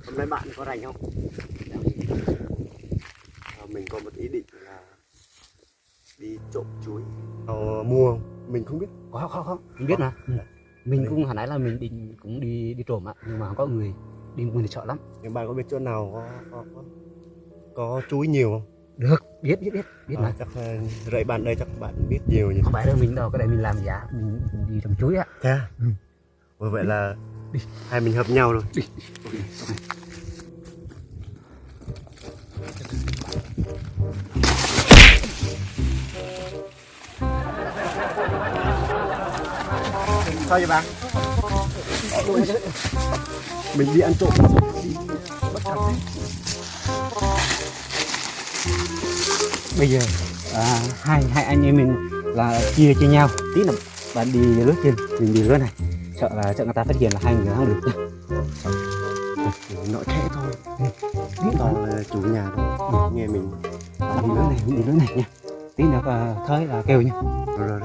Hôm nay bạn có rảnh không? Mình có một ý định là đi trộm chuối. Mua không? Mình không biết. Không, mình biết mà. Mình cũng hồi nãy là mình định cũng đi trộm ạ, nhưng mà không có người đi, một người thì sợ lắm. Nhưng bạn có biết chỗ nào có chuối nhiều không? Được, biết mà. Chắc rẫy bạn đây chắc bạn biết nhiều nhỉ? Không phải đâu mình đâu, cái này mình làm giả, mình đi trồng chuối á. Thế à? Vậy là Đi. hai mình hợp nhau rồi. Đi. Sao vậy bạn? Mình đi ăn trộm, đi bắt cặp đấy. Bây giờ hai anh em mình là chia nhau, tí là bạn đi lướt trên, mình đi lướt này, sợ người ta phát hiện là hai người không được. Nói khẽ thôi, biết toàn là chủ nhà thôi, nghe mình. Bạn đi lướt này nha, tí nữa thấy là kêu nha. Rồi.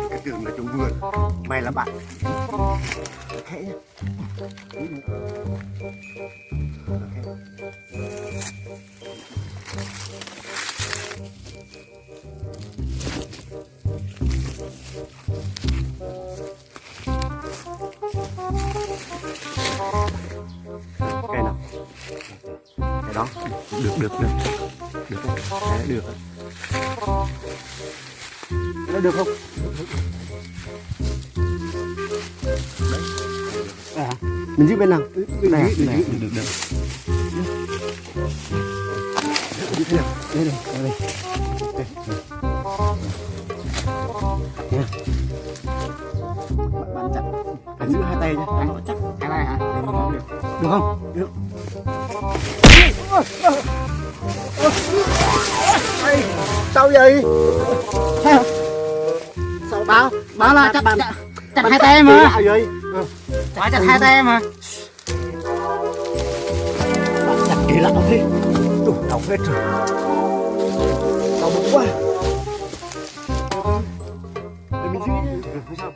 Cái tưởng là trong vườn, may là bạn. Khẽ nhá. Cái nào? Cái đó. Được. Cái được. Nó được không? À, mình giữ bên nào? Bên này. Được. Đây. Bạn chặt, bạn giữ hai tay nhé, nó chắc. Hai tay hả? Được không? Được. Sao vậy? Sao Báo là chặt hai tay mà. Sao vậy? Phải chặt hai tay mà. Bạn chặt kỳ lạ thế. Đủ đau hết rồi. Đau bụng quá. Để mình giữ nhé. Không sao.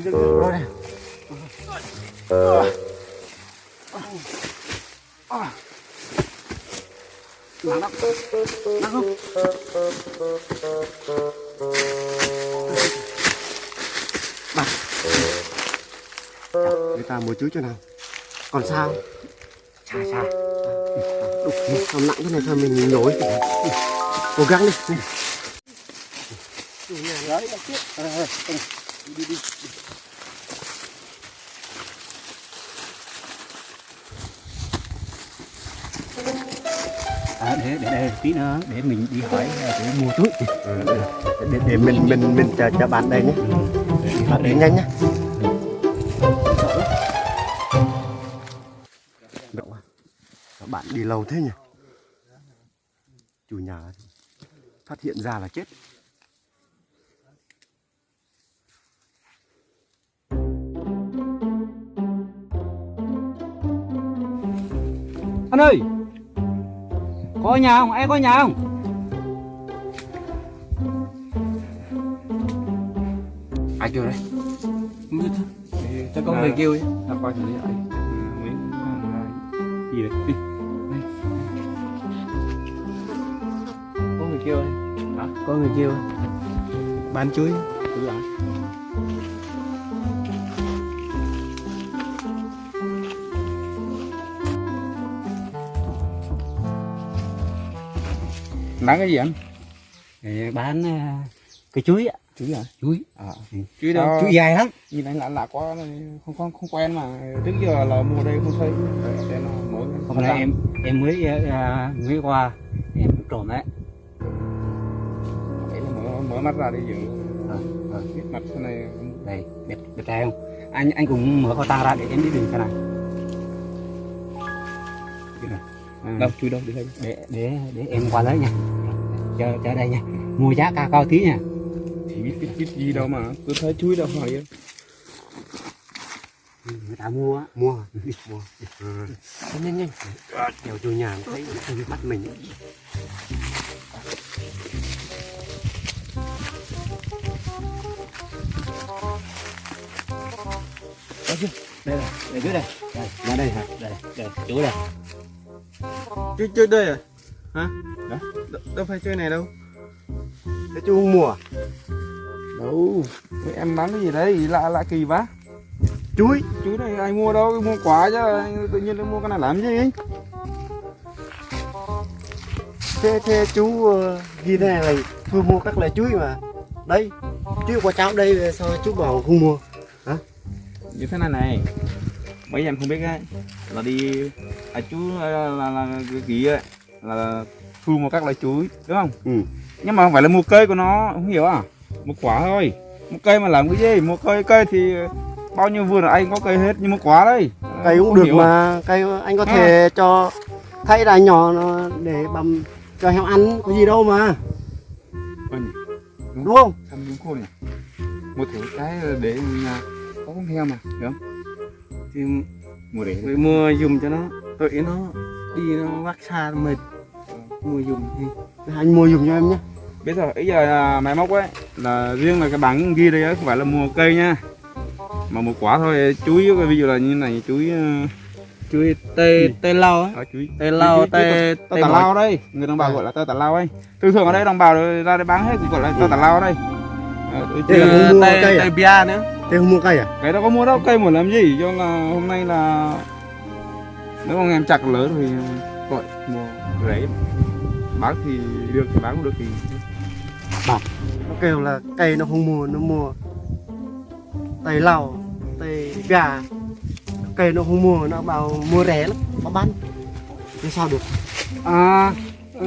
Được. Rồi này. Nặng lắm. Nặng không? Bạn. Người ta mua chuối cho nào. Còn sao? Xa. Đục sao nặng thế này sao mình nổi. Cố gắng đi. Chủ nhà đấy bắt tiếp. Đi. Để đây tí nữa để mình đi hỏi để mua chuối. Để mình chờ bạn đây nhé. Bạn đi nhanh nhé. Bạn đi lâu thế nhỉ? Chủ nhà phát hiện ra là chết. Anh ơi, có nhà không? Ai có nhà không? Ai kêu đấy? Không biết. Chắc có người kêu ấy. Ta coi thử đi lại. Gì đấy? Đi. Có người kêu đấy. Hả? Có người kêu. Bán chuối. Thử lại. bán cái gì anh? Để bán cái chuối ạ. Chuối hả? Chuối. Chuối đâu? Chuối dài lắm. Nhìn anh lạ quá, không quen mà trước giờ là mua đây không thấy. Để nó mở. Hôm nay em mới qua em trộm đấy. Để nó mở mắt ra đi dự. Biết mặt thế này. Đây đẹp trai không? Anh cũng mở kho tàng ra để em biết đường thế này. Đâu chui đâu đi Để em qua lấy nha. Chờ đây nha. Mua giá cao tí nha. Thì biết gì đâu mà cứ thấy chui đâu hỏi vậy. Người ta mua á. Mua nhanh đèo vô nhà thấy bắt mình. Đây này, để dưới đây. Đây, đây hả? Đây, chỗ đây. Chơi đây à? Hả? Đâu phải chơi này đâu. Để chú không mua. Đâu, mấy em bán cái gì đấy lạ kỳ quá. Chuối Này ai mua đâu, mua quả chứ tự nhiên mua cái này làm gì? thế chú ghi thế này là tôi mua các loại chuối mà. Đây, chuối quả cháo đây sao chú bảo không mua? Hả? Như thế này, mấy em không biết ấy, là đi chú là gì ấy, là thu mua các loại chuối đúng không? Ừ. Nhưng mà không phải là mua cây của nó, không hiểu à? Mua quả thôi. Mua cây mà làm cái gì? Mua cây thì bao nhiêu vườn là anh có cây hết, nhưng mua quả đây. Cây cũng Không được hiểu mà, cây anh có thể cho thay đá nhỏ nó để bầm cho heo ăn, có gì đâu mà. Đúng không? Thăm đúng cô nhỉ? Mua thử cái để nhà có con heo mà, hiểu không? Thì mua để Phải mua dùng cho nó, tụi nó đi nó vác xa mệt. Mua dùng thì anh mua dùng cho em nhé. biết rồi, ý giờ là máy móc ấy là riêng là cái bảng ghi đây ấy, không phải là mua cây nha, mà mua quả thôi. Chuối ví dụ là như này, chuối Tây lao á. chuối Tây lao, tây tà lao đây, người đồng bào gọi là tây tà lao ấy. Thường ở đây đồng bào ra đây bán hết cũng gọi là tây tà lao đây. Tây bia nữa. Thế không mua cây à? Cái đó có mua đâu, cây muốn làm gì, cho là hôm nay là nếu mà em chặt lớn thì gọi mua rễ bán thì được thì bán, không được thì Nó kêu là cây nó không mua, nó mua Tây lao, Tây gà. Cây nó không mua, nó bảo mua rẻ lắm, nó bán. Thế sao được?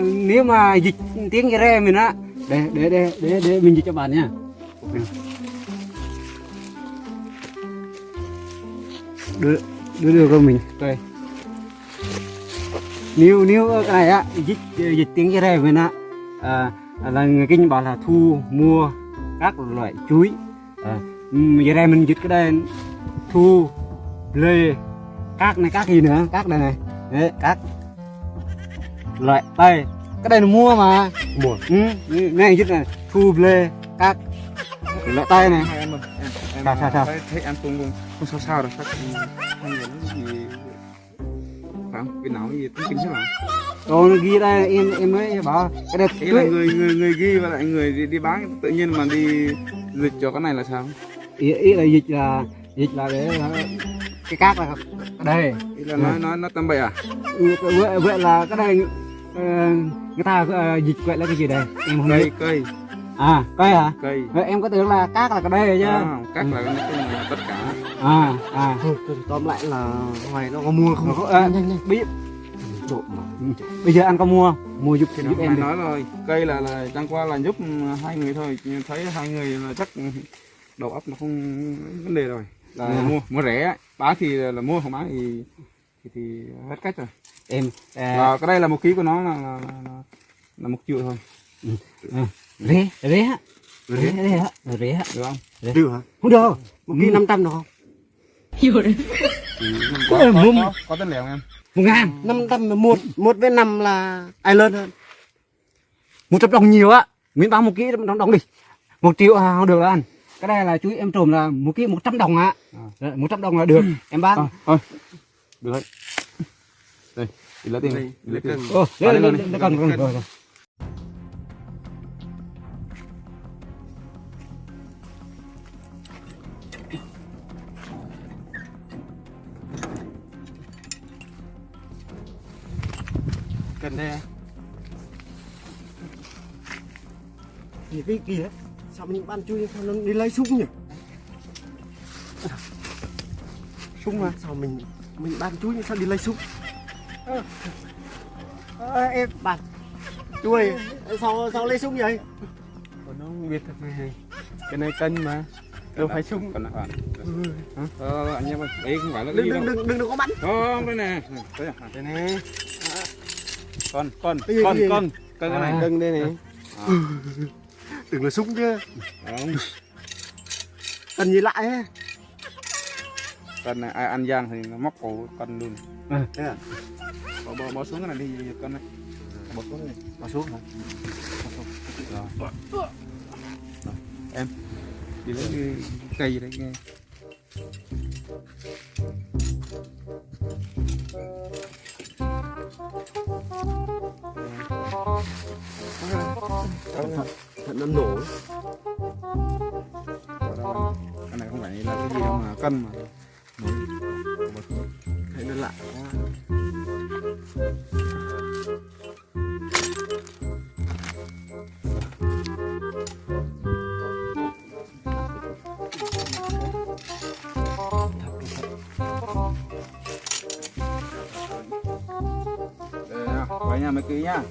Nếu mà dịch tiếng cái re mình á, để mình dịch cho bạn nha. Đưa cho mình đây. Nếu cái này á dịch tiếng cái re mình á, là người kinh bảo là thu mua các loại chuối. Giờ đây mình dịch cái đây thu lê các này, các gì nữa, các đây này, đấy, các loại đây, cái đây là mua mà. Mua. Này dịch này thu lê các loại tay này. Em Sao? thấy em không sao đâu, chắc hai người nó gì phải không, cái não gì tính kinh thế nào. Rồi ghi đây em mới bảo cái đây Ý là người ghi và lại người đi bán tự nhiên mà đi dịch cho cái này là sao? ý là dịch là để cái cát là đây. Ý là nó tâm bậy à? Vậy là cái đây người ta dịch vậy là cái gì đây em không biết. Cây Cây hả? Cây. Vậy em có tưởng là cát là cái đây chứ. Cát là tất cả. Thôi, tóm lại là ngoài nó có mua không? Nhanh biết trộm mà. Bây giờ anh có mua giúp Thì giúp em đi. nói rồi, cây là chẳng qua là giúp hai người thôi, thấy hai người là chắc đầu óc nó không vấn đề rồi, là mua rẻ, bán thì là mua, không bán thì hết cách rồi. Em Cái đây là 1 ký của nó là 1 triệu thôi. rẻ Được không? Được hả? không được. 1 ký 500 được không? Có tên lẻ không em? 1.000. 500 mà một với 5 là ai lớn hơn? 100 đồng nhiều á, miễn bán 1 ký đồng đi. 1 triệu không được là anh. Cái này là chú em trộm là 1 ký 100 đồng ạ. 100 đồng là được, em bán. Thôi. Được rồi. Đây, đi lấy tiền này. Lấy tiền. Lấy cần rồi. Cần đây. cái kìa, sao mình ban chui sao nó đi lấy súng nhỉ? Súng mà sao mình ban chui sao đi lấy súng? Em bạn chui sao lấy súng vậy? Nó không biết thật này, cái này cân mà đâu phải súng. Còn bạn anh em ơi, đấy không phải là cái gì đâu. Đừng có bắn. Không, đây nè, Đây này, con Cái gì? cái này. cân đây này. Đừng là súng chứ. Không, Cần gì lại ấy. con này ai ăn giang thì nó móc cổ con luôn. Thế à? Bỏ xuống cái này đi con này. Bỏ xuống này. Bỏ xuống hả? Rồi. Em đi lấy cái cây gì đấy nghe. Thật nó nổ. Cái này không phải là cái gì đâu mà cân mà. Thấy nó lạ quá. Quay nha mấy ký nhá.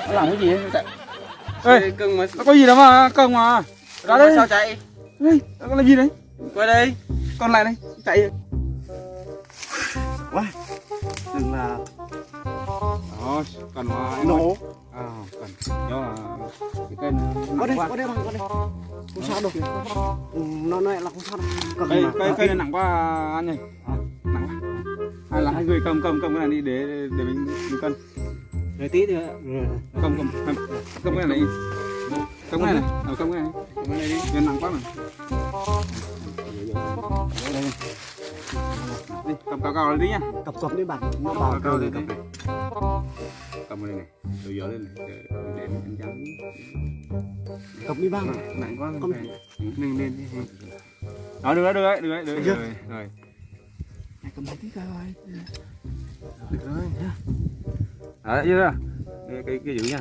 Nó làm cái gì vậy? Ê, cưng mà nó có gì đâu mà cưng mà. Ra đây. Sao chạy? Đây, nó làm gì đấy? Qua đây. Con lại đây, chạy. Quá. Đừng là Đó, cần mà nổ. cần do cái cây nó Có đây, nặng quá. có đây bằng, có đây. Không sao đâu. Nó lại là không sao đâu. Cầm Cây mà. cây này nặng quá anh ơi. Nặng quá. Hay là hai người cầm cái này đi để mình cân. Rồi tí nữa. Cầm cái này đi. Cầm cái này. Cầm cái này. Cầm cái này đi. Nhân nặng quá mà. Đi, cầm cao lên đi nha. Cặp đi bạn. Nó bảo Cao lên cặp đi. Cầm lên này. Rồi giở lên này để mình ăn cặp đi bạn. nặng quá. Con Mình lên đi. Đó được đấy. chưa? Rồi. Cầm tí coi. Được rồi. Đấy chưa? Cái giữ nha.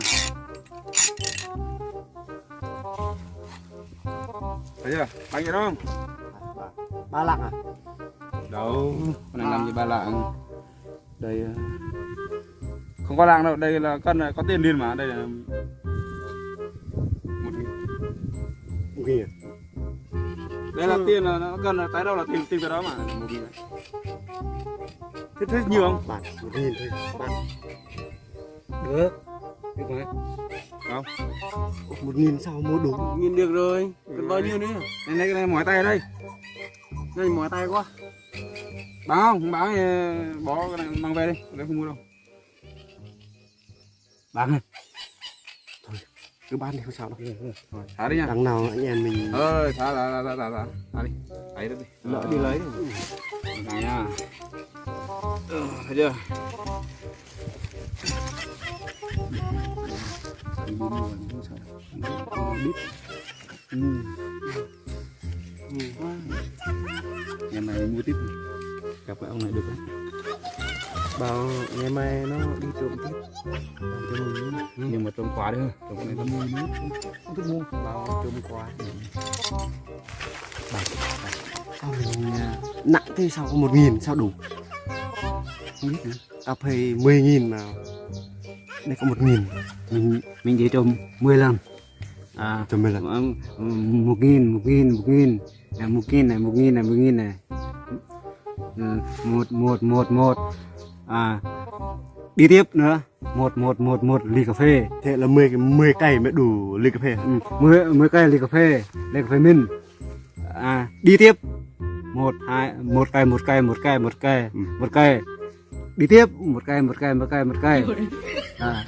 Thấy chưa? Bánh vậy đó không? Ba lạng à? Đâu, con này làm gì ba lạng. Đây không có lạng đâu, đây là cân này có tiền liền mà, đây là 1.000. Kìa. Đây là tiền là nó cân là cái đâu là tiền cái đó mà 1.000 này. Thế nhiều không? Bạn 1.000 thôi. Bạn Được. Được rồi. Không. 1.000 sao mua đủ? Nhìn được rồi. Cần bao nhiêu nữa? Cái này mỏi tay ở đây. Đây mỏi tay quá. Báo không? Báo thì bỏ cái này mang về đi, đây không mua đâu. Bán này. Cứ bán đi không sao đâu. Rồi, thả đi nha. Đằng nào anh em mình Thả đi. Thấy đó đi. lỡ đi lấy rồi. Này nha. Thấy chưa? Nhà mày mua tiếp gặp cái ông này được không? Bảo ngày mai nó đi trộm tiếp. Làm cho mình nữa. Nhưng mà trộm quà đấy, trộm cái này tao mua nữa. Không thích mua. Bảo trộm quá. Sao mình nặng thế sao có 1.000 sao đủ? Không biết nữa. Tao phải 10.000 mà. Đây có 1.000. Mình chỉ trồng 10 lần. Trộm 10 lần. 1.000 này, 1.000 này. Một. Đi tiếp nữa. Một ly cà phê. Thế là 10 cây mới đủ ly cà phê. 10 cây ly cà phê min. Đi tiếp. Một cây. Đi tiếp một cây.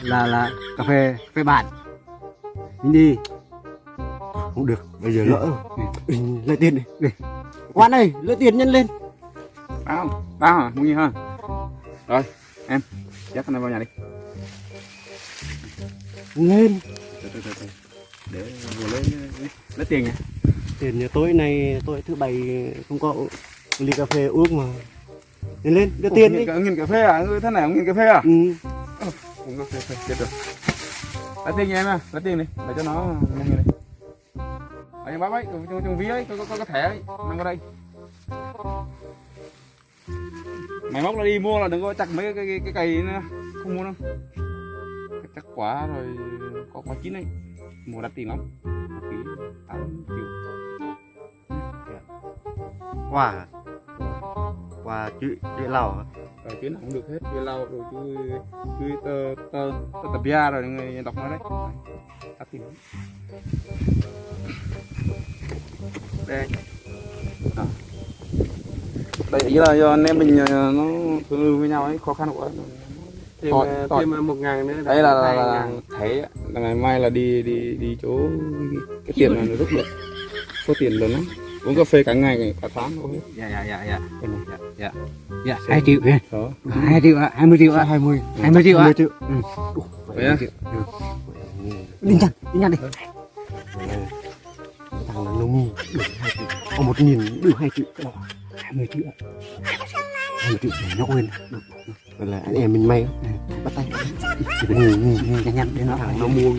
Là cà phê bạn. Mình đi. Không được, bây giờ lỡ. Lấy tiền đi. Quán này, lấy tiền nhân lên. Bao hả? Mua gì hả? Rồi, em dắt cái này vào nhà đi. Lên. Để vừa lấy tiền nha. Tiền nhà tối nay, tối thứ bảy không có ly cà phê uống mà. lên đưa tiền đi. Nghiền cà phê à? Thế này ông nghiền cà phê à? Ừ. Uống cà phê chết rồi. Lấy tiền nha em à, lấy tiền đi, để cho nó mua người này. Anh bác ấy, trong ví ấy, có thẻ ấy, mang qua đây. Máy móc là đi mua là đừng có chặt mấy cái cây nữa, không mua đâu. Chắc quá rồi, có quả chín ấy, mua đắt tiền lắm, ký 8 triệu. Quả chữ lẩu. Rồi chứ nào cũng được hết, chơi lâu rồi chứ tập bia rồi người đọc nói đấy, đắt tiền lắm. Đây. À. Đây ý là do anh em mình nó thương với nhau ấy, khó khăn quá. Thêm 1.000 nữa. Đấy là thấy là ngày mai là đi chỗ cái tiền này nó rút được số tiền lớn lắm, uống cà phê cả ngày cả tháng thôi. Dạ 2 triệu nha. Đó. 2 triệu ạ, 20 triệu ạ. 20 triệu ạ. 20 triệu. Vậy á? Đi nhanh đi. Thằng là nó ngu, được 2 triệu. Có 1.000 được 2 triệu. 20 triệu ạ. 20 triệu để nó quên. Vậy là anh em mình may bắt tay. Nhanh đến nó. Thằng nó mua.